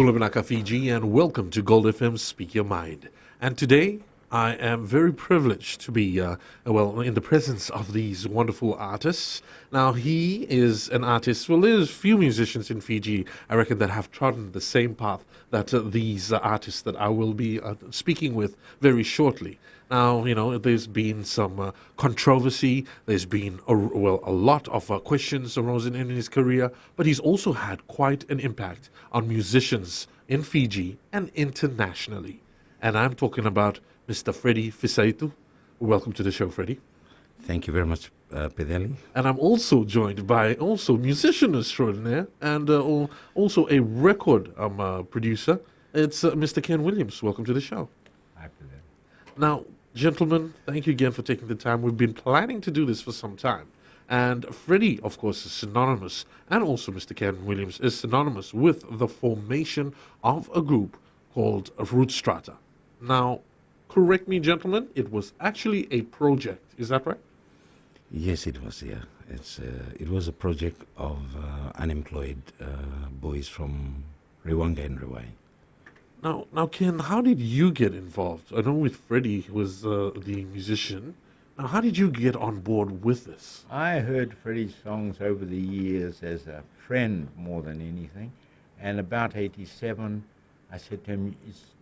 Bulabanaka, Fiji, and welcome to Gold FM Speak Your Mind. And today, I am very privileged to be, in the presence of these wonderful artists. Now, he is an artist. Well, there's few musicians in Fiji, I reckon, that have trodden the same path that these artists that I will be speaking with very shortly. Now, there's been some controversy. There's been, a lot of questions arisen in his career, but he's also had quite an impact on musicians in Fiji and internationally. And I'm talking about Mr. Freddie Fisaitu. Welcome to the show, Freddie. Thank you very much, Pedeli. And I'm also joined by musician extraordinaire and also a record producer. It's Mr. Ken Williams. Welcome to the show. Hi, Pedeli. Now, gentlemen, thank you again for taking the time. We've been planning to do this for some time. And Freddie, of course, is synonymous, and also Mr. Ken Williams is synonymous with the formation of a group called Root Strata. Now, correct me, gentlemen, it was actually a project. Is that right? Yes, it was, yeah. It was a project of unemployed boys from Rewanga and Rewai. Now, Ken, how did you get involved? I know with Freddie, who was the musician. Now, how did you get on board with this? I heard Freddie's songs over the years as a friend more than anything. And about 87, I said to him,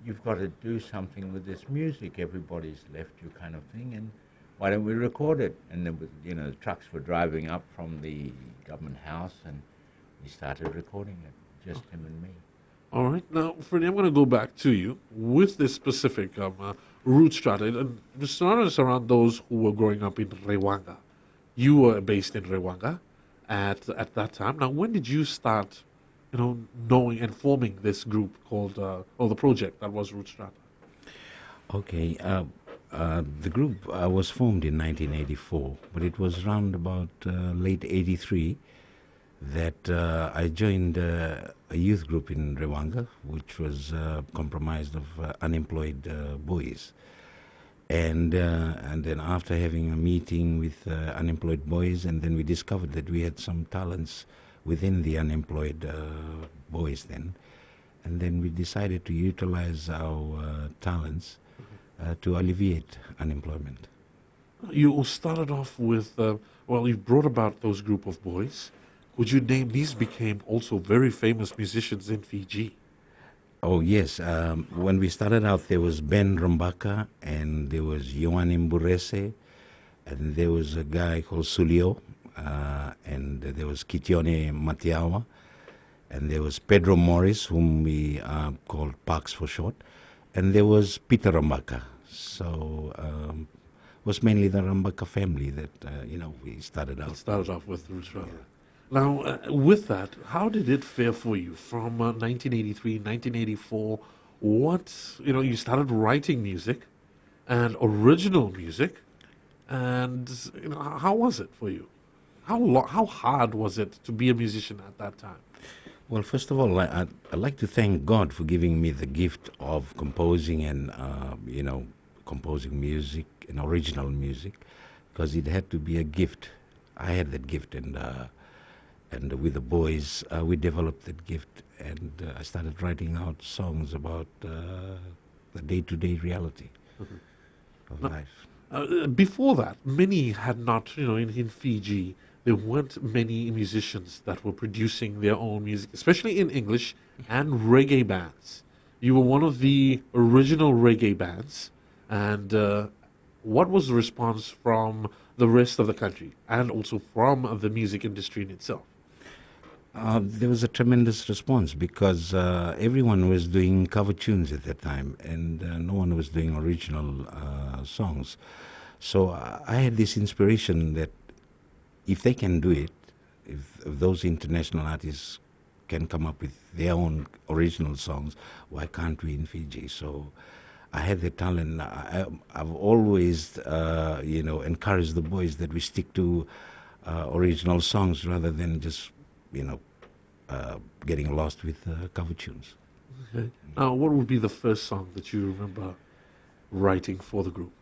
you've got to do something with this music. Everybody's left you kind of thing. And why don't we record it? And there was, the trucks were driving up from the government house and we started recording it, just him and me. All right. Now, Freddie, I'm going to go back to you with this specific Root Strata. And just start us around those who were growing up in Rewanga. You were based in Rewanga at that time. Now, when did you start, knowing and forming this group called, the project that was Root Strata? Okay. The group was formed in 1984, but it was around about late 83 that I joined a youth group in Rewanga, which was comprised of unemployed boys. And then after having a meeting with unemployed boys, and then we discovered that we had some talents within the unemployed boys then. And then we decided to utilize our talents to alleviate unemployment. You started off with, you brought about those group of boys. Would you name these became also very famous musicians in Fiji? Oh, yes. When we started out, there was Ben Rumbaka, and there was Yohanim Burese, and there was a guy called Sulio, and there was Kitione Matiawa, and there was Pedro Morris, whom we called Parks for short, and there was Peter Rumbaka. So it was mainly the Rumbaka family that, we started out. It started off with Root Strata. Yeah. Now, with that, how did it fare for you from 1983, 1984? You started writing music and original music, and how was it for you? How hard was it to be a musician at that time? Well, first of all, I'd like to thank God for giving me the gift of composing and, composing music and original music, because it had to be a gift. I had that gift, and with the boys, we developed that gift, and I started writing out songs about the day-to-day reality of life. Before that, many had not, in Fiji, there weren't many musicians that were producing their own music, especially in English and reggae bands. You were one of the original reggae bands, and what was the response from the rest of the country and also from the music industry in itself? There was a tremendous response because everyone was doing cover tunes at that time, and no one was doing original songs. So I had this inspiration that if they can do it, if those international artists can come up with their own original songs, why can't we in Fiji? So I had the talent. I've always, encouraged the boys that we stick to original songs rather than just, getting lost with cover tunes. Okay. Now, what would be the first song that you remember writing for the group?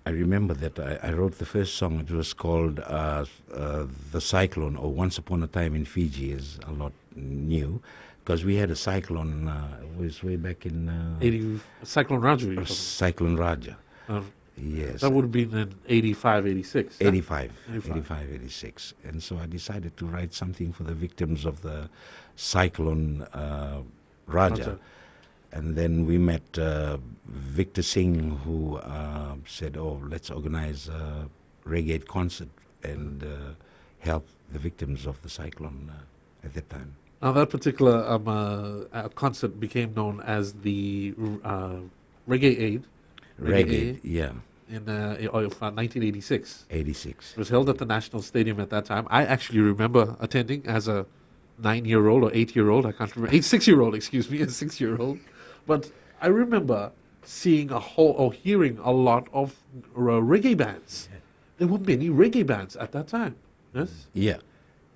I remember that I wrote the first song. It was called The Cyclone, or Once Upon a Time in Fiji, is a lot new. because we had a cyclone. It was way back in 80 Cyclone Raju. You're talking. Cyclone Raja. Uh, Yes. that would have been in 85, 86. huh? 85, 85. 85, 86. And so I decided to write something for the victims of the cyclone Raja. Raja. And then we met Victor Singh, who said, "Oh, let's organize a reggae concert and help the victims of the cyclone at that time." Now, that particular concert became known as the Reggae Aid. Reggae, yeah, In 1986. 86. It was held at the National Stadium at that time. I actually remember attending as a 9-year-old or 8-year-old. I can't remember. 6-year-old, excuse me, a 6-year-old. But I remember seeing or hearing a lot of reggae bands. There weren't many reggae bands at that time. Yes? Yeah,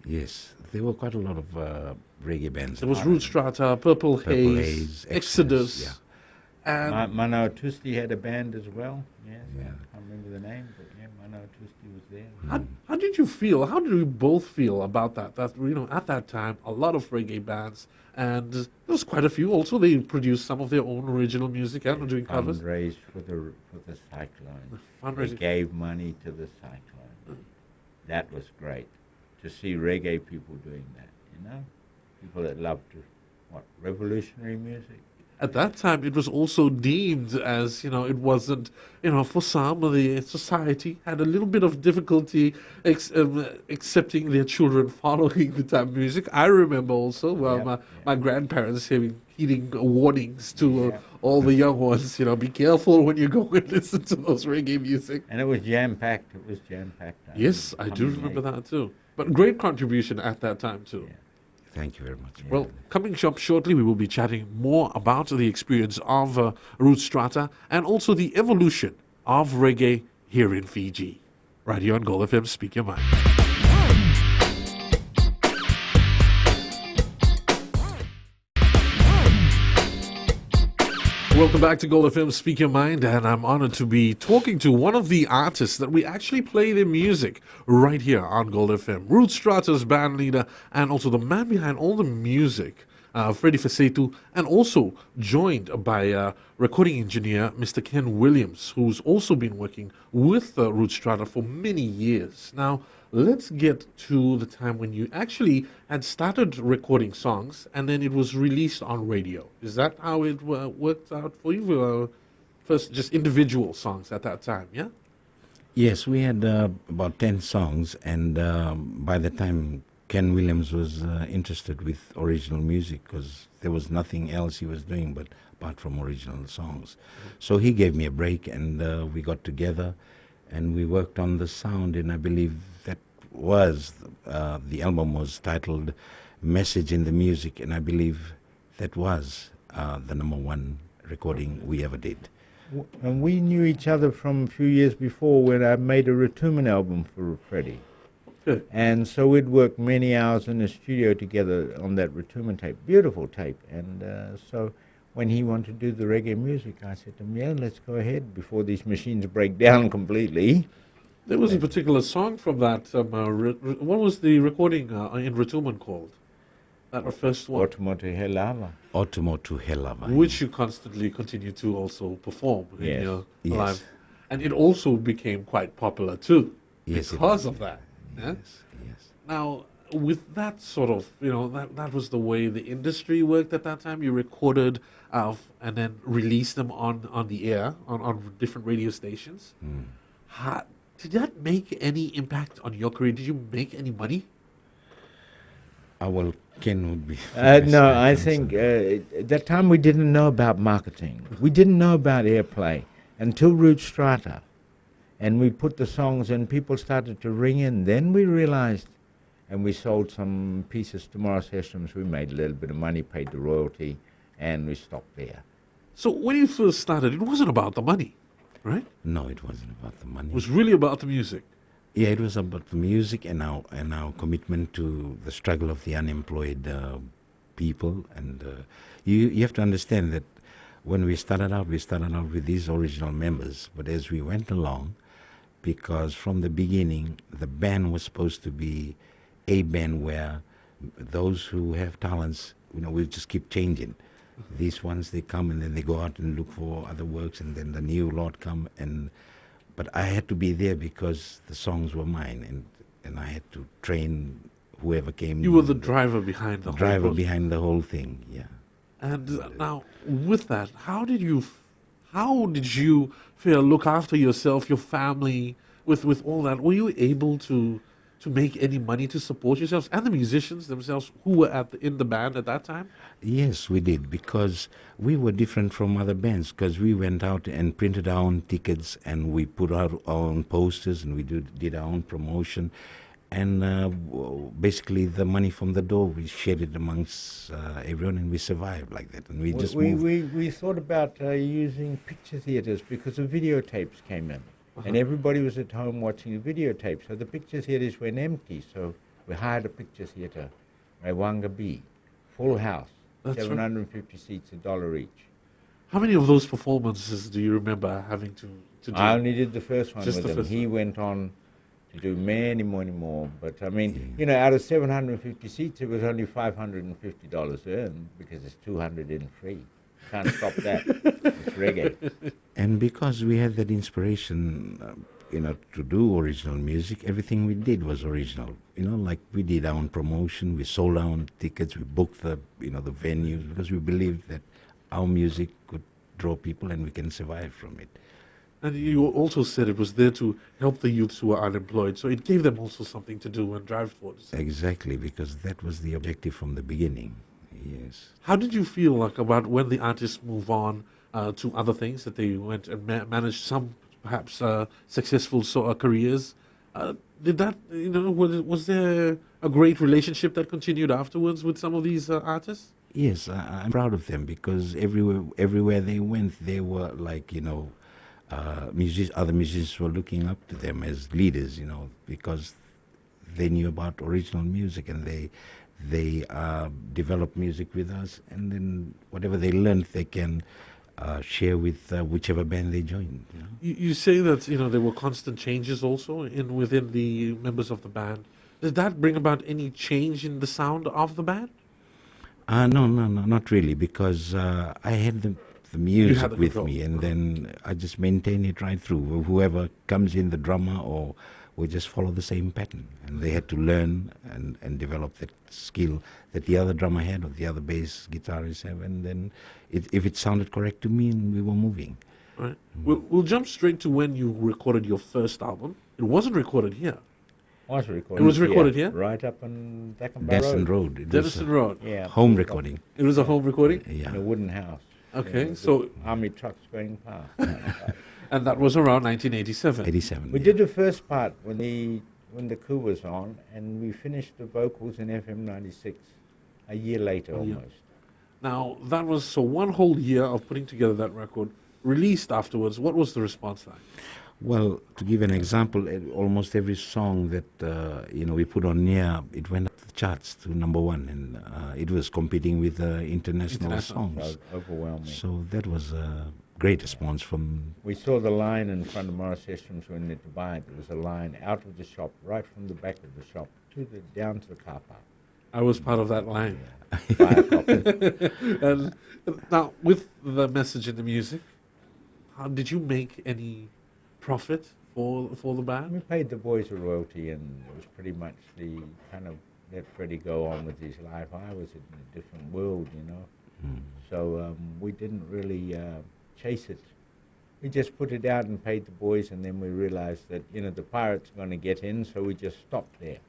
yes. There were quite a lot of reggae bands. There was Root Strata, Purple Haze, Exodus. yeah. And Mano Tusti had a band as well. Yes, Yeah. I can't remember the name, but yeah, Mano Tusti was there. how did you feel? How did we both feel about that? That, at that time, a lot of reggae bands, and there was quite a few. Also, they produced some of their own original music and were doing covers. Fundraised for the cyclone. Fundraising. They gave money to the cyclone. That was great to see reggae people doing that. People that love to revolutionary music. At that time, it was also deemed as, it wasn't, for some of the society had a little bit of difficulty accepting their children following the type of music. I remember also my grandparents heeding warnings to all the young ones, be careful when you go and listen to those reggae music. And it was jam-packed. Yes, I do remember that too. But great contribution at that time too. Yeah. Thank you very much. Well, coming up shortly, we will be chatting more about the experience of Root Strata and also the evolution of reggae here in Fiji. Right here on Gold FM, Speak Your Mind. Welcome back to Gold FM, Speak Your Mind, and I'm honored to be talking to one of the artists that we actually play their music right here on Gold FM. Root Strata's band leader and also the man behind all the music, Freddie Fasetu, and also joined by recording engineer Mr. Ken Williams, who's also been working with Root Strata for many years. Now, let's get to the time when you actually had started recording songs and then it was released on radio. Is that how it worked out for you? First, just individual songs at that time, yeah? Yes, we had about 10 songs, and by the time Ken Williams was interested with original music, because there was nothing else he was doing but apart from original songs. So he gave me a break, and we got together and we worked on the sound, and I believe that was the album was titled Message in the Music, and I believe that was the number one recording we ever did. And we knew each other from a few years before when I made a Ratuman album for Freddie. Good. And so we'd worked many hours in the studio together on that Ratuman tape, beautiful tape. And so when he wanted to do the reggae music, I said to him, yeah, let's go ahead before these machines break down completely. There was a particular song from that. What was the recording in Ratuman called? That first one. Automoto Helava. Automoto Helava. Which you constantly continue to also perform in Yes. your Yes. live. And it also became quite popular too Yes, it because did. of that. Yeah? Yes, yes. Now, with that sort of, that was the way the industry worked at that time. You recorded and then released them on the air, on different radio stations. Did that make any impact on your career? Did you make any money? Well, Ken would be. No, I think at that time we didn't know about marketing. We didn't know about airplay until Root Strata. And we put the songs and people started to ring in. Then we realized, and we sold some pieces to Morris Hesham's. We made a little bit of money, paid the royalty, and we stopped there. So when you first started, it wasn't about the money, right? No, it wasn't about the money. It was really about the music. Yeah, it was about the music and our commitment to the struggle of the unemployed people. And you have to understand that when we started out with these original members. But as we went along, because from the beginning, the band was supposed to be a band where those who have talents we just keep changing. These ones, they come and then they go out and look for other works, and then the new lot come. But I had to be there because the songs were mine, and I had to train whoever came. You were the driver behind the whole driver process. behind the whole thing, yeah. And now, with that, how did you feel, look after yourself, your family, with all that? Were you able to make any money to support yourselves and the musicians themselves who were in the band at that time? Yes, we did, because we were different from other bands, because we went out and printed our own tickets, and we put out our own posters, and we did our own promotion. And basically, the money from the door, we shared it amongst everyone, and we survived like that. And we just moved. We thought about using picture theatres because the videotapes came in. And everybody was at home watching the videotapes. So the picture theatres went empty. So we hired a picture theatre, Raiwanga B, full house, That's 750 seats, $1 each. How many of those performances do you remember having to do? I only did the first one Just with the him. first He one. went on to do many more. But I mean, out of 750 seats, it was only $550 earned because it's 200 in free. Can't stop that. It's reggae. And because we had that inspiration, to do original music, everything we did was original. Like we did our own promotion, we sold our own tickets, we booked the venues, because we believed that our music could draw people and we can survive from it. And you also said it was there to help the youths who are unemployed, so it gave them also something to do and drive towards. Exactly, because that was the objective from the beginning. Yes. How did you feel like about when the artists move on to other things, that they went and managed some perhaps successful careers? Did that, was there a great relationship that continued afterwards with some of these artists? Yes, I'm proud of them, because everywhere they went, they were like, other musicians were looking up to them as leaders, because they knew about original music, and they developed music with us, and then whatever they learned, they can share with whichever band they join. You say that there were constant changes also within the members of the band. Did that bring about any change in the sound of the band? No, not really, because I had the music the with control. me, and then I just maintain it right through. Whoever comes in, the drummer, or we just follow the same pattern. And they had to learn and develop that skill that the other drummer had, or the other bass guitarist have, and then if it sounded correct to me, we were moving. Right. We'll jump straight to when you recorded your first album. It wasn't recorded here. It was recorded here? Right up on Dackenbar Denison Road. Road. It was Denison Road. Yeah. home recording. It was a home recording? Yeah. In a wooden house. Okay, with so... army trucks going past. And that was around 1987. 87. We did the first part when the coup was on, and we finished the vocals in FM 96 a year later almost. Now, that was so one whole year of putting together that record. Released afterwards, what was the response like? Well, to give an example, almost every song that we put on here, it went up the charts to #1, and it was competing with international songs. So overwhelming. So that was a great response from. We saw the line in front of Morris Estrom's when they divide. There was a line out of the shop, right from the back of the shop down to the car park. I was part of that line. Buy a copy. And now, with the message in the music, how did you make any profit for the We band? paid the boys a royalty, and it was pretty much the kind of let Freddie go on with his life. I was in a different world, So we didn't really chase it. We just put it out and paid the boys, and then we realized that, the pirates are going to get in, so we just stopped there.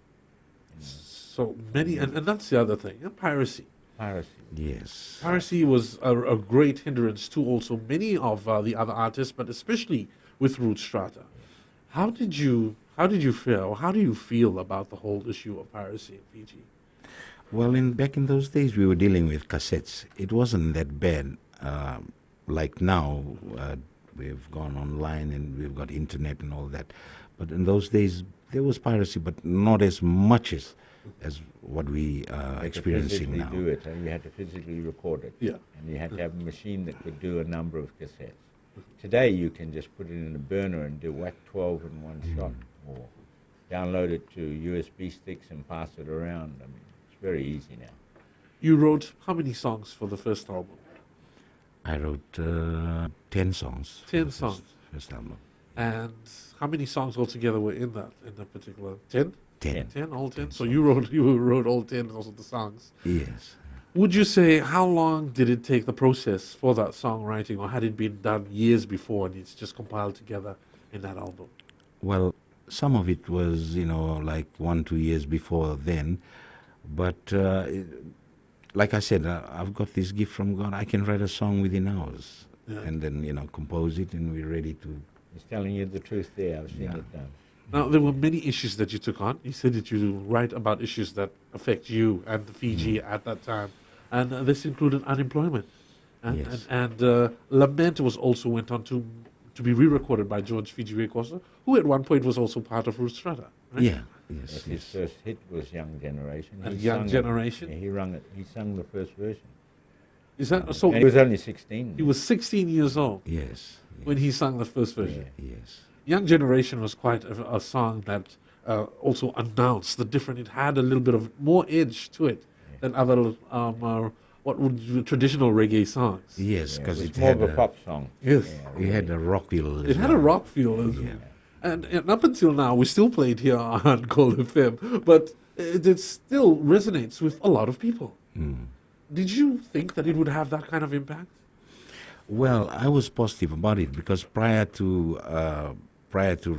So many, and that's the other thing, piracy. Piracy. Yes. Piracy was a great hindrance to also many of the other artists, but especially with Root Strata. How did you feel? How do you feel about the whole issue of piracy in Fiji? Well, back in those days, we were dealing with cassettes. It wasn't that bad. Like now, we've gone online and we've got internet and all that. But in those days, there was piracy, but not as much as what we are experiencing now. You had to physically do it. You had to physically record it. Yeah. And you had to have a machine that could do a number of cassettes. Today, you can just put it in a burner and do whack 12 in one shot, or download it to USB sticks and pass it around. I mean, it's very easy now. You wrote how many songs for the first album? I wrote 10 songs. for 10 the songs. First album. And how many songs altogether were in that particular 10? 10. 10, all 10. 10 So you wrote all 10 of the songs. Yes. Would you say how long did it take the process for that songwriting, or had it been done years before and it's just compiled together in that album? Well, some of it was, like 1-2 years before then. But like I said, I've got this gift from God. I can write a song within hours Yeah. and then, compose it, and we're ready to. He's telling you the truth there. I've seen it done. Now, there were many issues that you took on. You said that you write about issues that affect you and Fiji at that time. And this included unemployment. And, Yes. and Lament was also went on to be re-recorded by George Fiji Rekosa, who at one point was also part of Root Strata. Right? Yeah. Yes, Yes. his Yes. first hit was Young Generation. And He Young sung it. Generation? Yeah, he sung the first version. Is that so? And he was only 16. He was 16 years old Yes. when he sang the first version. Yeah. Yes. Young Generation was quite a song that also announced the different. It had a little bit of more edge to it than other what would you, traditional reggae songs. Yes, Yeah, because it it was more had of a pop song. Yes. it had a rock feel. as It had a well. rock feel as Yeah. well. And up until now, we still play it here on Gold FM, but it still resonates with a lot of people. Mm. Did you think that it would have that kind of impact? Well, I was positive about it because prior to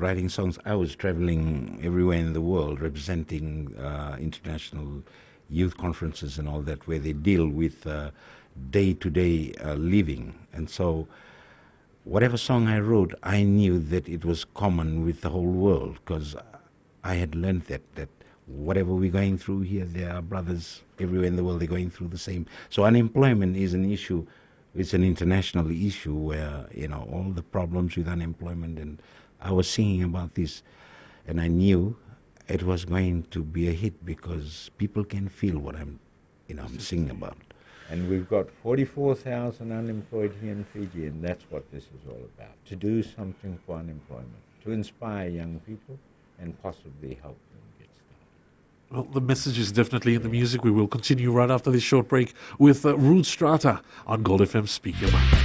writing songs, I was traveling everywhere in the world representing international youth conferences and all that, where they deal with day-to-day living. And so whatever song I wrote, I knew that it was common with the whole world, because I had learned that whatever we're going through here, there are brothers everywhere in the world, they're going through the same. So unemployment is an issue. It's an international issue where, all the problems with unemployment, and I was singing about this, and I knew it was going to be a hit because people can feel what I'm singing about. And we've got 44,000 unemployed here in Fiji, and that's what this is all about. To do something for unemployment, to inspire young people and possibly help them get started. Well, the message is definitely in the music. We will continue right after this short break with Root Strata on Gold FM Speak Your Mind.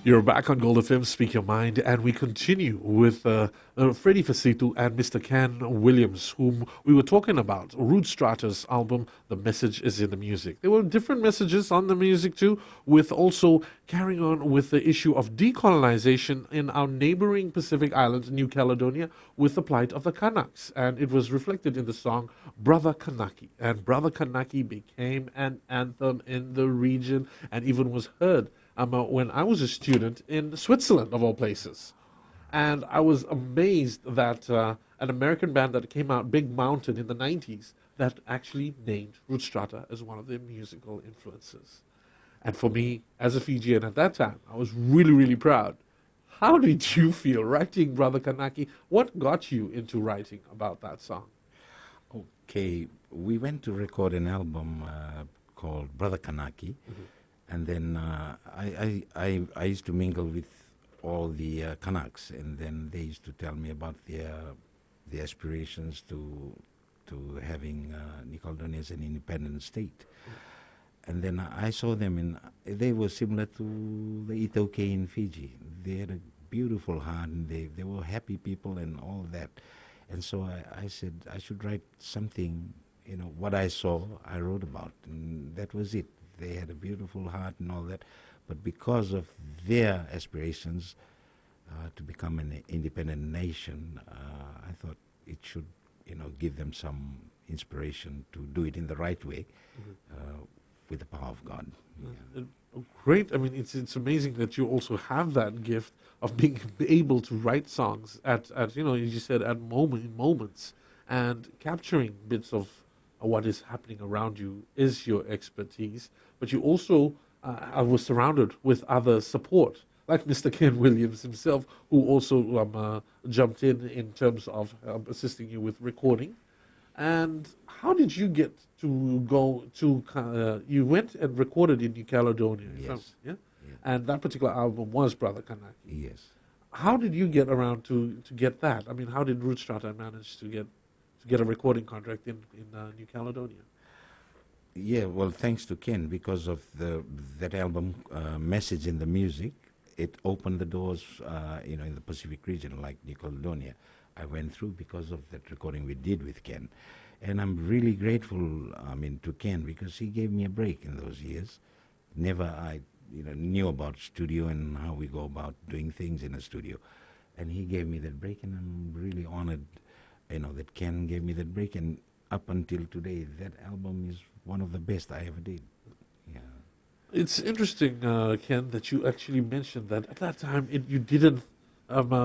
You're back on Gold FM Speak Your Mind, and we continue with Freddie Fasitu and Mr. Ken Williams, whom we were talking about. Root Strata's album, The Message is in the Music. There were different messages on the music too, with also carrying on with the issue of decolonization in our neighboring Pacific island, New Caledonia, with the plight of the Kanaks. And it was reflected in the song Brother Kanaki. And Brother Kanaki became an anthem in the region and even was heard when I was a student in Switzerland, of all places. And I was amazed that an American band that came out, Big Mountain, in the 90s, that actually named Root Strata as one of their musical influences. And for me, as a Fijian at that time, I was really, really proud. How did you feel writing Brother Kanaki? What got you into writing about that song? Okay, we went to record an album called Brother Kanaki. Mm-hmm. And then I used to mingle with all the Kanaks, and then they used to tell me about their aspirations to having New Caledonia as an independent state. And then I saw them, and they were similar to the Itoke in Fiji. They had a beautiful heart, and they were happy people and all that. And so I said I should write something, what I saw, I wrote about, and that was it. They had a beautiful heart and all that, but because of their aspirations to become an independent nation, I thought it should, give them some inspiration to do it in the right way, with the power of God. Yeah. Great. I mean, it's amazing that you also have that gift of being able to write songs at as you said, at moments, and capturing bits of what is happening around you is your expertise. But you also was surrounded with other support, like Mr. Ken Williams himself, who also jumped in terms of assisting you with recording. And how did you get to go to, you went and recorded in New Caledonia? Yes. Yeah? Yeah. And that particular album was Brother Kanaki. Yes. how did you get around to get that? I mean, how did Root Strata manage to get a recording contract in New Caledonia? Yeah, well, thanks to Ken, because of that album, Message in the Music, it opened the doors, in the Pacific region, like New Caledonia. I went through because of that recording we did with Ken. And I'm really grateful, to Ken, because he gave me a break in those years. Never I, knew about studio and how we go about doing things in a studio. And he gave me that break, and I'm really honored, that Ken gave me that break. And up until today, that album is one of the best I ever did. Yeah. It's interesting, Ken, that you actually mentioned that at that time you didn't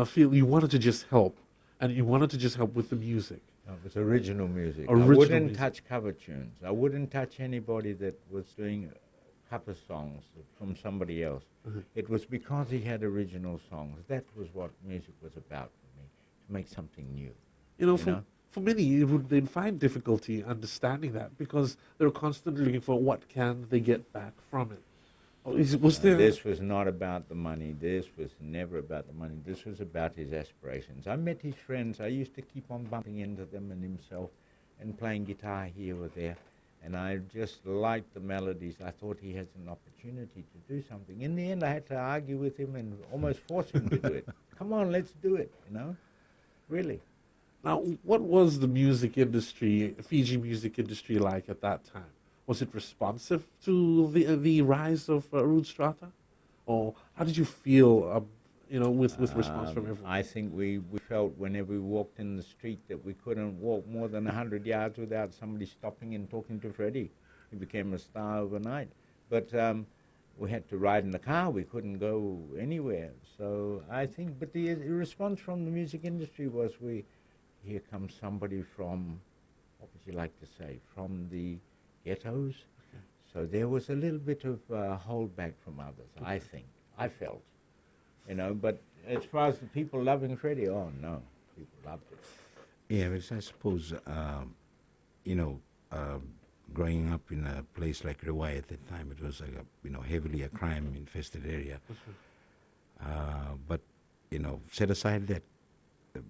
feel you wanted to just help, and you wanted to just help with the music. No, it was original music. I Original wouldn't music. touch cover tunes. I wouldn't touch anybody that was doing cover songs from somebody else. Mhm. It was because he had original songs. That was what music was about for me, to make something new. You know, You for know? for many, they'd find difficulty understanding that because they're constantly looking for what can they get back from it. Was there? This was not about the money. This was never about the money. This was about his aspirations. I met his friends. I used to keep on bumping into them and himself and playing guitar here or there. And I just liked the melodies. I thought he had an opportunity to do something. In the end, I had to argue with him and almost force him to do it. Come on, let's do it, Really. Now, what was the music industry, Fiji music industry, like at that time? Was it responsive to the rise of Root Strata, or how did you feel, with response from everyone? I think we felt whenever we walked in the street that we couldn't walk more than 100 yards without somebody stopping and talking to Freddie. He became a star overnight. But we had to ride in the car. We couldn't go anywhere. So I think, but the response from the music industry was, here comes somebody from, what would you like to say, from the ghettos. Okay. So there was a little bit of holdback from others, I think. I felt. But as far as the people loving Freddie, oh no, people loved it. Yeah, but I suppose, growing up in a place like Rewai at that time, it was like heavily a crime-infested area. But, set aside that,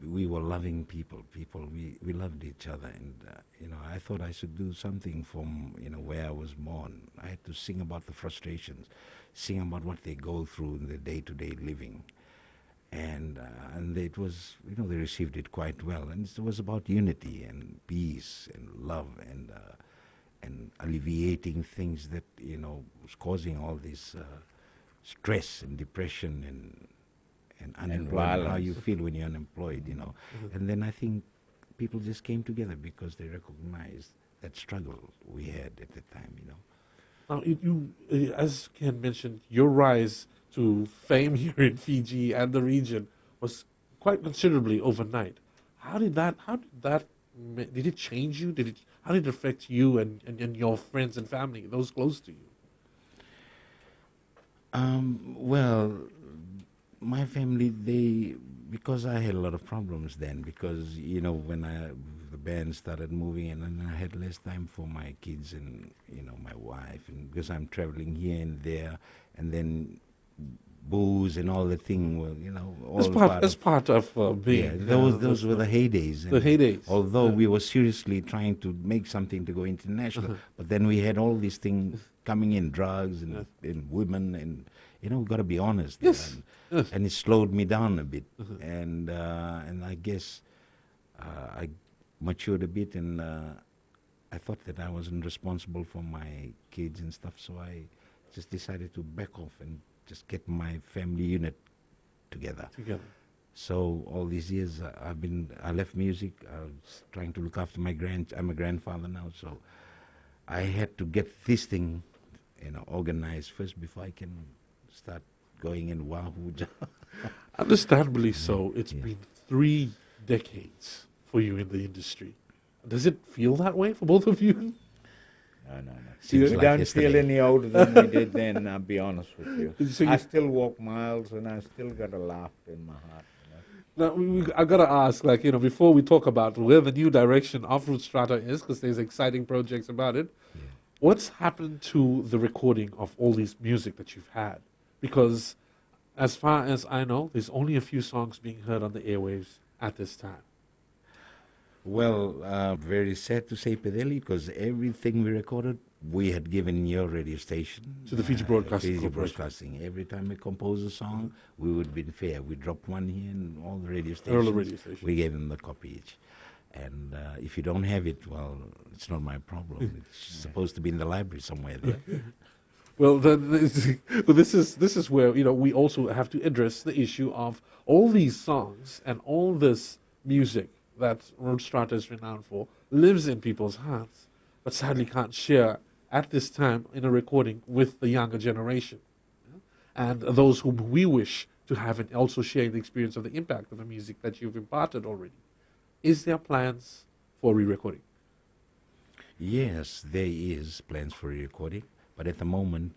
we were loving people. We loved each other. And, I thought I should do something from, where I was born. I had to sing about the frustrations, sing about what they go through in their day-to-day living. And it was, they received it quite well. And it was about unity and peace and love and alleviating things that, was causing all this stress and depression and unemployment, how you feel when you're unemployed, Mhm. And then I think people just came together because they recognized that struggle we had at the time, Now, as Ken mentioned, your rise to fame here in Fiji and the region was quite considerably overnight. Did it change you? How did it affect you and your friends and family, those close to you? Well, my family, because I had a lot of problems then, because, when the band started moving and then I had less time for my kids and, my wife, and because I'm traveling here and there, and then booze and all the thing, all As part of being. Yeah, those were the heydays. The heydays. Although we were seriously trying to make something to go international, but then we had all these things coming in, drugs and women, and we've got to be honest. Yes. Yes. And it slowed me down a bit, and I guess I matured a bit, and I thought that I wasn't responsible for my kids and stuff, so I just decided to back off and just get my family unit together. So all these years I left music. I was trying to look after I'm a grandfather now, so I had to get this thing, organized first before I can start going in Wahoo. Understandably so. It's Yeah. been 3 decades for you in the industry. Does it feel that way for both of you? No. Seems You like don't yesterday. feel any older than we did then, I'll be honest with you. So I you- still walk miles and I still got a laughter in my heart. Now, I gotta ask, before we talk about where the new direction of Root Strata is, because there's exciting projects about it, Yeah. what's happened to the recording of all these music that you've had? Because As far as I know, there's only a few songs being heard on the airwaves at this time. Well, very sad to say, Pedeli, because everything we recorded, we had given your radio station. To the Fiji Broadcasting Fiji Corporation. Broadcasting. Every time we compose a song, we would be fair. We dropped one here and all the radio All the stations, radio stations. we gave them the copy each. And if you don't have it, well, it's not my problem. It's supposed to be in the library somewhere there. Well, this is where we also have to address the issue of all these songs and all this music that Road Strata is renowned for lives in people's hearts, but sadly can't share at this time in a recording with the younger generation, and those whom we wish to have and also share the experience of the impact of the music that you've imparted already. Is there plans for re-recording? Yes, there is plans for re-recording, but at the moment,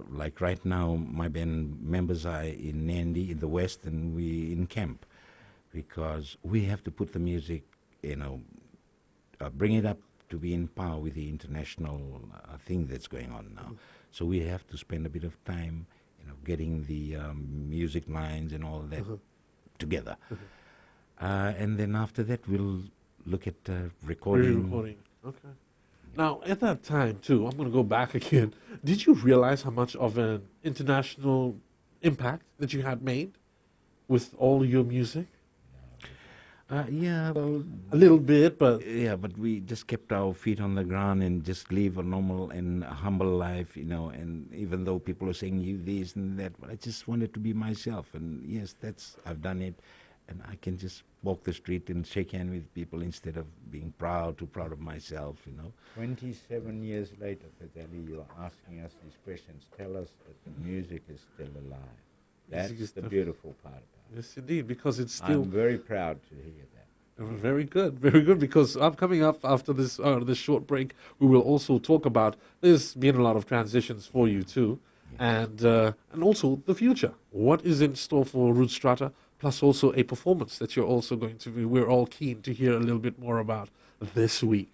like right now, my band members are in Nandi in the west, and we in camp, because we have to put the music, bring it up to be in par with the international thing that's going on now. So we have to spend a bit of time, getting the music lines and all that together. And then after that, we'll look at recording. Re-recording. Okay. Now, at that time, too, I'm going to go back again. Did you realize how much of an international impact that you had made with all your music? Yeah, well, A little bit, but yeah, but we just kept our feet on the ground and just live a normal and humble life, and even though people are saying you this and that, but I just wanted to be myself. And yes, I've done it, and I can just walk the street and shake hands with people instead of being too proud of myself, 27 years later, Fideli, you're asking us these questions. Tell us that the music is still alive. That's the beautiful part about it. Yes, indeed, because it's still I'm very proud to hear that. very good. Because coming up after this short break, we will also talk about there's been a lot of transitions for you too, and also the future. What is in store for Root Strata? Plus also a performance that you're also going to be. We're all keen to hear a little bit more about this week.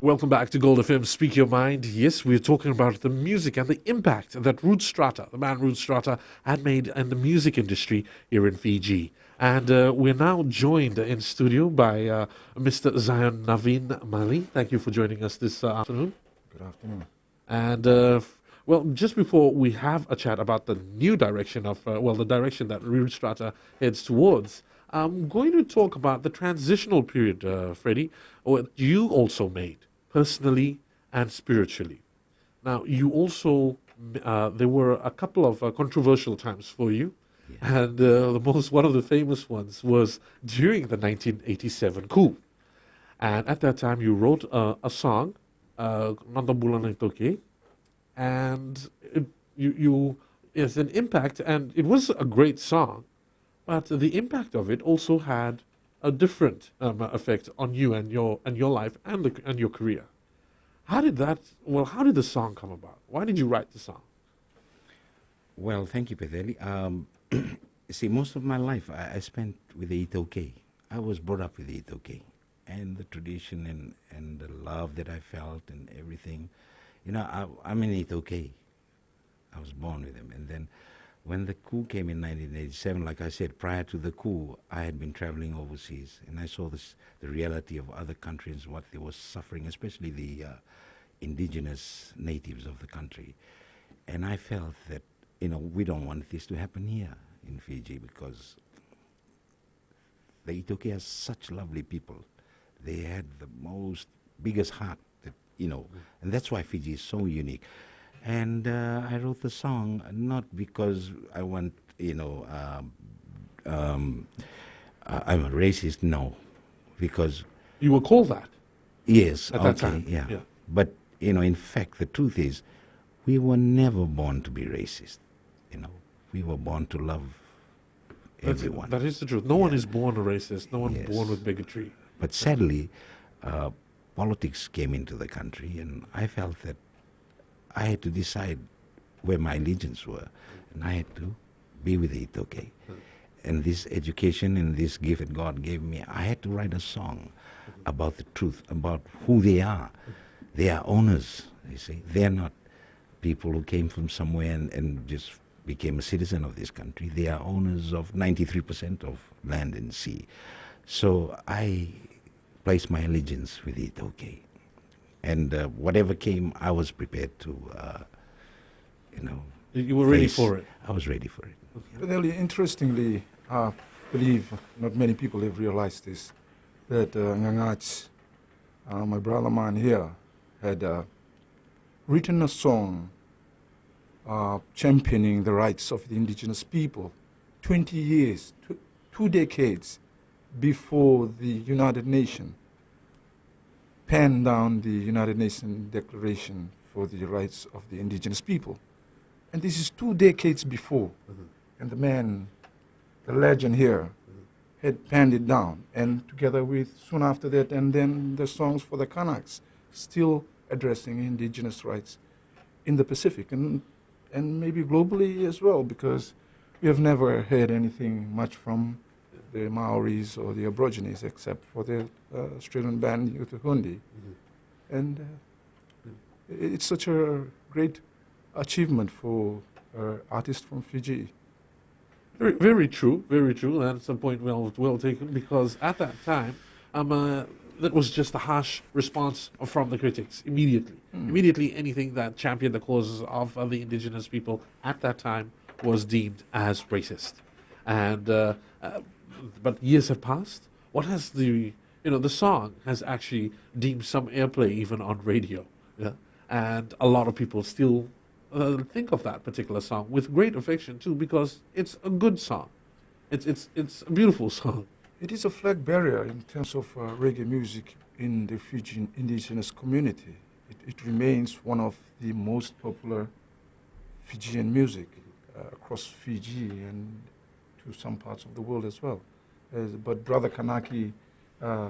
Welcome back to Gold FM, Speak Your Mind. Yes, we're talking about the music and the impact that Root Strata, the band Root Strata, had made in the music industry here in Fiji. And we're now joined in studio by Mr. Zion Naveen Mali. Thank you for joining us this afternoon. Good afternoon. And, well, just before we have a chat about the new direction of, the direction that Root Strata heads towards, I'm going to talk about the transitional period, Freddie, what you also made, personally and spiritually. Now, you also, there were a couple of controversial times for you, and one of the famous ones was during the 1987 coup. And at that time, you wrote a song, Nanda Bulan Itoke, and it's an impact, and it was a great song, but the impact of it also had a different effect on you and your life and your career. How did the song come about? Why did you write the song? Well, thank you, Pedeli. See, most of my life I spent with the Itoke. I was brought up with the Itoke, and the tradition and the love that I felt and everything. I'm an Itoke. I was born with him, and then when the coup came in 1987, like I said, prior to the coup, I had been traveling overseas, and I saw the reality of other countries, what they were suffering, especially the indigenous natives of the country. And I felt that, we don't want this to happen here in Fiji, because the Itoke are such lovely people. They had the biggest heart, and that's why Fiji is so unique. And I wrote the song not because I want, I'm a racist, no. Because... You were called that? Yes. At that time? Yeah. But, in fact, the truth is, we were never born to be racist. We were born to love everyone. That is the truth. No one is born a racist. No one is born with bigotry. But sadly, politics came into the country, and I felt that I had to decide where my allegiance were, and I had to be with the Itoke. and this education and this gift that God gave me, I had to write a song about the truth, about who they are. They are owners, you see. They're not people who came from somewhere and just became a citizen of this country. They are owners of 93% of land and sea. So I placed my allegiance with it, okay. And whatever came, I was prepared to, You were ready face. for it. I was ready for it. But Ellie, interestingly, I believe not many people have realized this, that Ngangach, my brother man here, had written a song championing the rights of the indigenous people 20 years, 2 decades before the United Nations penned down the United Nations Declaration for the Rights of the Indigenous People. And this is 2 decades before. And the man, the legend here, had penned it down. And together with, soon after that, and then the songs for the Kanaks, still addressing indigenous rights in the Pacific and maybe globally as well, because we have never heard anything much from the Maoris or the Aborigines except for the Australian band Yuthuhundi. And it's such a great achievement for artists from Fiji. Very, very true, very true. That's a point well taken, because at that time, that was just a harsh response from the critics immediately. Immediately, anything that championed the causes of the indigenous people at that time was deemed as racist. And but years have passed. What has the song has actually deemed some airplay even on radio, yeah? And a lot of people still think of that particular song with great affection too, because it's a good song. It's a beautiful song. It is a flag bearer in terms of reggae music in the Fijian indigenous community. It remains one of the most popular Fijian music across Fiji and to some parts of the world as well. But Brother Kanaki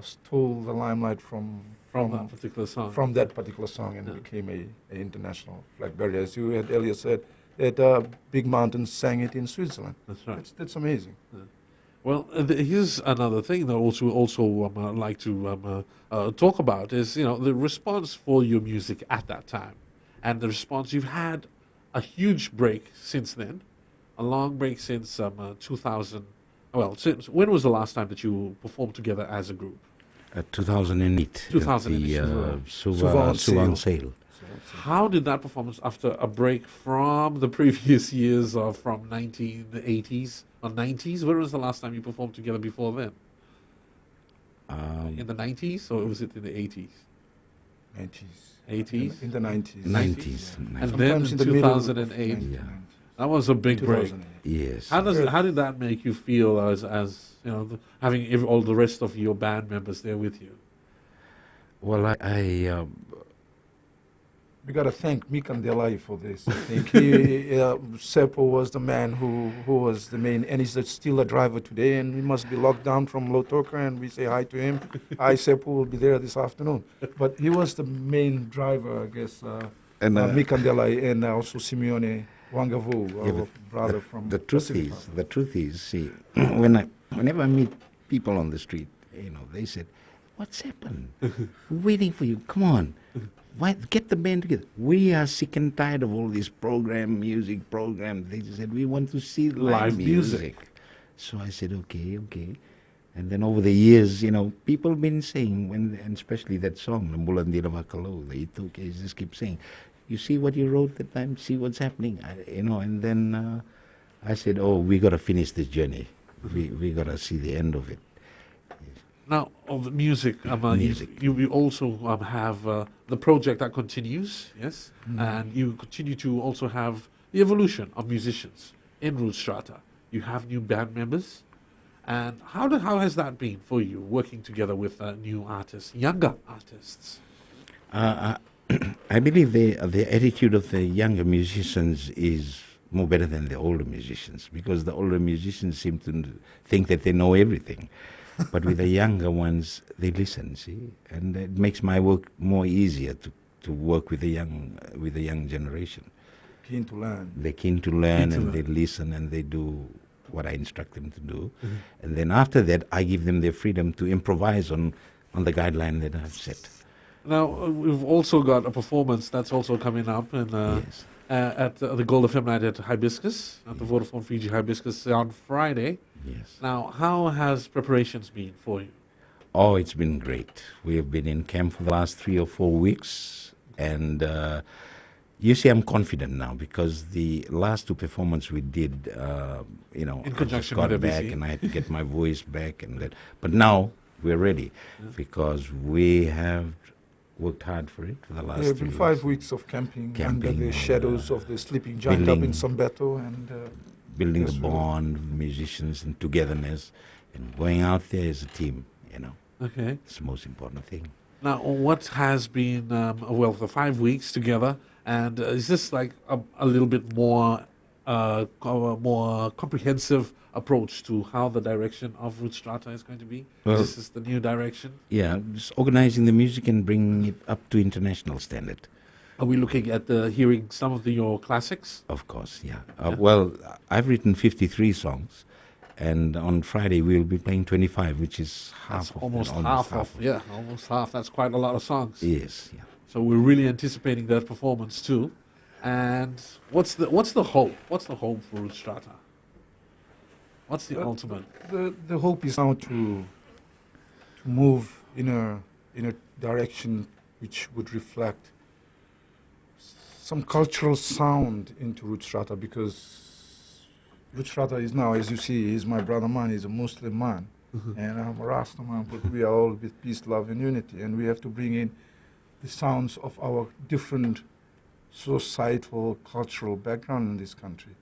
stole the limelight from that particular song. From that particular song, and became a international flag bearer. As you had earlier said, that Big Mountain sang it in Switzerland. That's right. That's amazing. Yeah. Well, here's another thing that also like to talk about is the response for your music at that time, and the response you've had a huge break since then, a long break since 2000. Well, since when was the last time that you performed together as a group? 2008. 2008. At the Suvan Sale. How did that performance, after a break from the previous years or from 1980s or 90s, when was the last time you performed together before then? In the 90s, or was it in the 80s? 80s? In the 90s. 90s. And then in 2008. Yeah. That was a big break. Yes. How did that make you feel as having all the rest of your band members there with you? Well, We got to thank Mikandelai for this. I think Seppo was the man who was the main, and he's still a driver today, and he must be locked down from Lotoka, and we say hi to him. Hi, Seppo will be there this afternoon. But he was the main driver, I guess, Mikandelai, and also Simeone Wangavu, our brother from the truth is, see, whenever I meet people on the street, they said, "What's happened? We're waiting for you. Come on. Why get the band together? We are sick and tired of all this music program." They just said, "We want to see live music." So I said, okay. And then over the years, people have been saying, and especially that song, Nambulandira Vakalo, the Itoke, just keep saying, "You see what you wrote that time? See what's happening?" And then I said, "Oh, we got to finish this journey. We got to see the end of it." Now, of the music, Music. you also have the project that continues, yes? And you continue to also have the evolution of musicians in Root Strata. You have new band members. And how has that been for you, working together with new artists, younger artists? I believe the attitude of the younger musicians is more better than the older musicians, because the older musicians seem to think that they know everything. But with the younger ones, they listen, see? And it makes my work more easier to work with the young generation. Keen to learn. They're keen to learn, and they listen, and they do what I instruct them to do. And then after that, I give them their freedom to improvise on the guideline that I've set. Now, we've also got a performance that's also coming up Yes. at the Gold FM night at Hibiscus, at the Vodafone Fiji Hibiscus on Friday. Yes. Now, how has preparations been for you? Oh, it's been great. We have been in camp for the last 3 or 4 weeks, and you see, I'm confident now because the last 2 performances we did, In I just conjunction got with back ABC. and I had to get my voice back, and that. But now we're ready because we have worked hard for it for the last There 3 have been 5 weeks of camping, under Camping the and, shadows of the sleeping giant up in building- Sombeto, and building the Yes, we- bond, musicians and togetherness, and going out there as a team. Okay. It's the most important thing. Now, what has been, the 5 weeks together, and is this like a little bit more comprehensive approach to how the direction of Root Strata is going to be? Well- This is the new direction. Yeah, just organizing the music and bringing it up to international standard. Are we looking at hearing some of your classics? Of course, yeah. Well, I've written 53 songs, and on Friday we'll be playing 25, which is half of Almost them, half of, yeah, almost half. That's quite a lot of songs. Yes, yeah. So we're really anticipating that performance too. And what's the hope? What's the hope for Root Strata? What's the ultimate? the hope is now to move in a direction which would reflect some cultural sound into Root Strata, because Root Strata is now, as you see, he's my brother man, he's a Muslim man, and I'm a Rasta man, but we are all with peace, love, and unity, and we have to bring in the sounds of our different societal, cultural background in this country.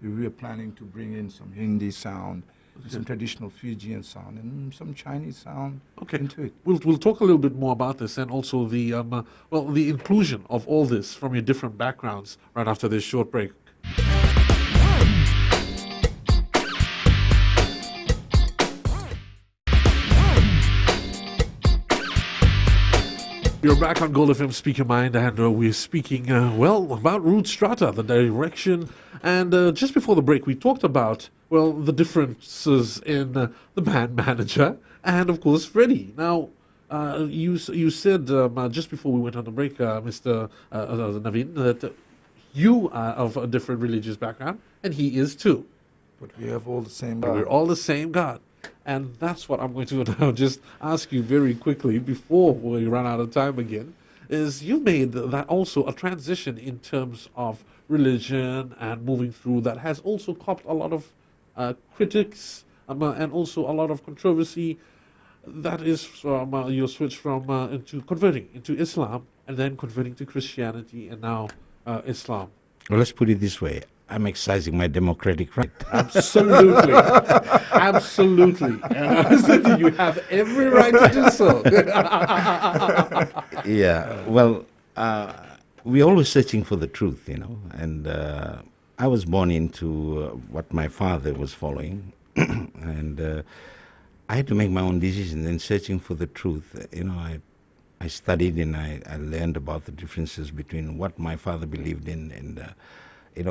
We are planning to bring in some Hindi sound, some traditional Fijian sound, and some Chinese sound Okay. into it. We'll talk a little bit more about this, and also the the inclusion of all this from your different backgrounds right after this short break. You're back on Gold FM Speak Your Mind, and we're speaking, about Root Strata, the direction. And just before the break, we talked about, the differences in the band manager and, of course, Freddie. Now, you said just before we went on the break, Mr. Naveen, that you are of a different religious background, and he is too. But we have all the same. We're all the same God. And that's what I'm going to now just ask you very quickly before we run out of time again, is you made that also a transition in terms of religion and moving through that has also copped a lot of critics and also a lot of controversy. That is from your switch from into converting into Islam and then converting to Christianity and now Islam. Well, let's put it this way. I'm exercising my democratic right. Absolutely. Absolutely. And you have every right to do so. Yeah, well, we're always searching for the truth, and I was born into what my father was following, and I had to make my own decisions and searching for the truth. I studied and I learned about the differences between what my father believed in and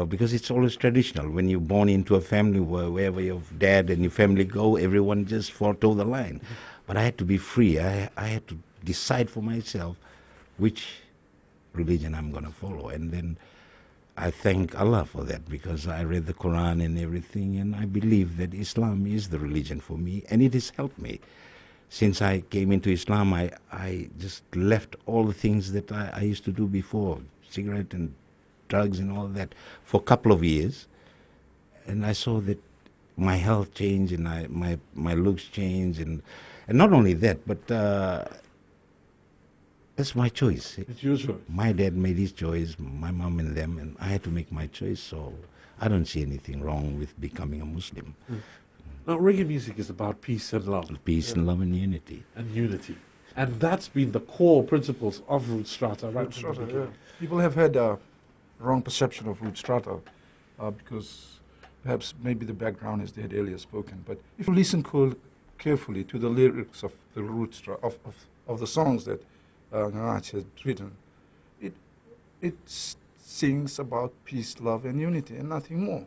because it's always traditional. When you're born into a family wherever your dad and your family go, everyone just follow the line. But I had to be free. I had to decide for myself which religion I'm going to follow. And then I thank Allah for that, because I read the Quran and everything, and I believe that Islam is the religion for me, and it has helped me. Since I came into Islam, I just left all the things that I used to do before, cigarette and drugs and all that, for a couple of years, and I saw that my health changed and my looks changed, and not only that, but that's my choice. It's your choice. My dad made his choice, my mom and them, and I had to make my choice. So I don't see anything wrong with becoming a Muslim. Now, reggae music is about peace and love. Peace and love and unity. And unity. And that's been the core principles of Root Strata, right? Root from the Strata, beginning. yeah. People have had a wrong perception of Root Strata because perhaps maybe the background as they had earlier spoken. But if you listen carefully to the lyrics of the Root Strata, of the songs that Garage has written, it sings about peace, love, and unity, and nothing more.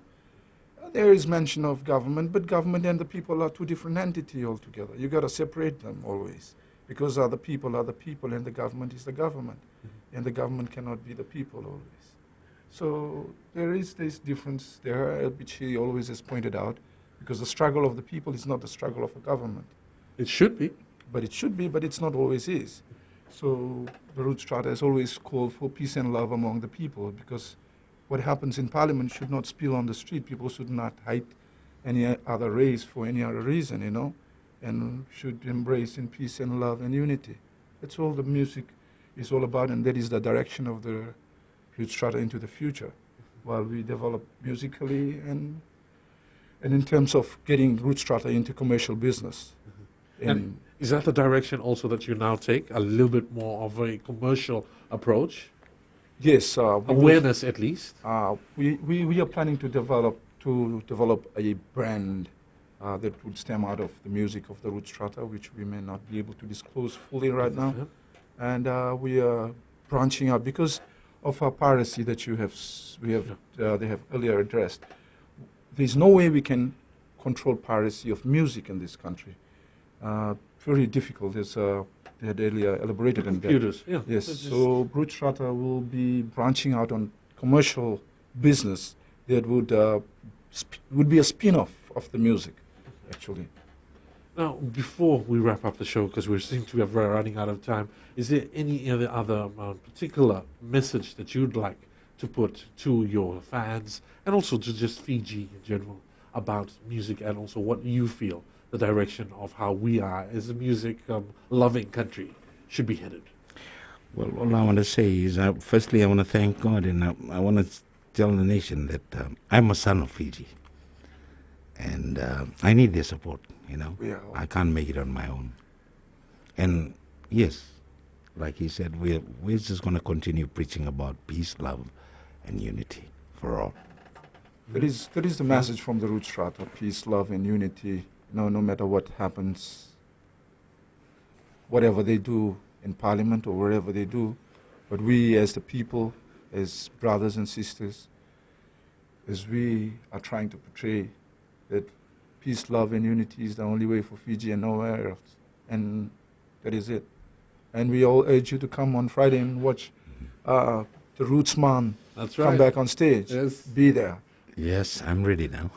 There is mention of government, but government and the people are two different entities altogether. You got to separate them always, because the people are the people, and the government is the government, and the government cannot be the people always. So there is this difference there, which he always has pointed out, because the struggle of the people is not the struggle of a government. It should be. But it should be, but it's not always is. So the Roots Charter has always called for peace and love among the people, because what happens in Parliament should not spill on the street. People should not hate any other race for any other reason, and should embrace in peace and love and unity. That's all the music is all about, and that is the direction of the Roots Charter into the future, while we develop musically and in terms of getting Roots Charter into commercial business. And is that the direction also that you now take, a little bit more of a commercial approach? Yes, Awareness at least? we are planning to develop a brand that would stem out of the music of the Roots Charter, which we may not be able to disclose fully right now. And we are branching out because of our piracy that they have earlier addressed. There's no way we can control piracy of music in this country. Very difficult, as they had earlier elaborated on that. Computers, yeah. Yes, so Roots Charter will be branching out on commercial business that would be a spin-off of the music, actually. Now, before we wrap up the show, because we seem to be running out of time, is there any other particular message that you'd like to put to your fans and also to just Fiji in general about music, and also what you feel the direction of how we are as a music-loving country should be headed? Well, all I want to say is, firstly, I want to thank God, and I want to tell the nation that I'm a son of Fiji, and I need their support. Yeah. I can't make it on my own. And yes, like he said, we're just going to continue preaching about peace, love, and unity for all. That is the message from the Roots Charter: peace, love, and unity. No matter what happens, whatever they do in Parliament or wherever they do, but we as the people, as brothers and sisters, as we are trying to portray that peace, love, and unity is the only way for Fiji and nowhere else. And that is it. And we all urge you to come on Friday and watch the Roots Man come back on stage. Yes. Be there. Yes, I'm ready now.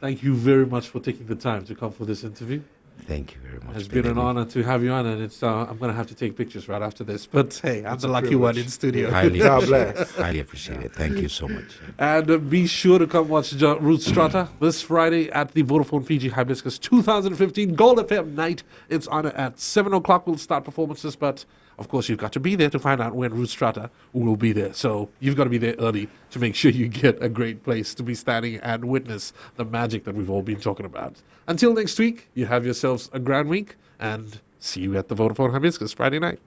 Thank you very much for taking the time to come for this interview. Thank you very much. It's been an honor to have you on, and it's I'm going to have to take pictures right after this. But hey, I'm the lucky one in studio. God bless. Highly appreciate it. Thank you so much. And be sure to come watch Roots Charter this Friday at the Vodafone Fiji Hibiscus 2015 Gold FM night. It's on at 7 o'clock. We'll start performances, but of course you've got to be there to find out when Roots Charter will be there. So you've got to be there early to make sure you get a great place to be standing and witness the magic that we've all been talking about. Until next week, you have yourselves a grand week, and see you at the Vodafone Hibiscus Friday night.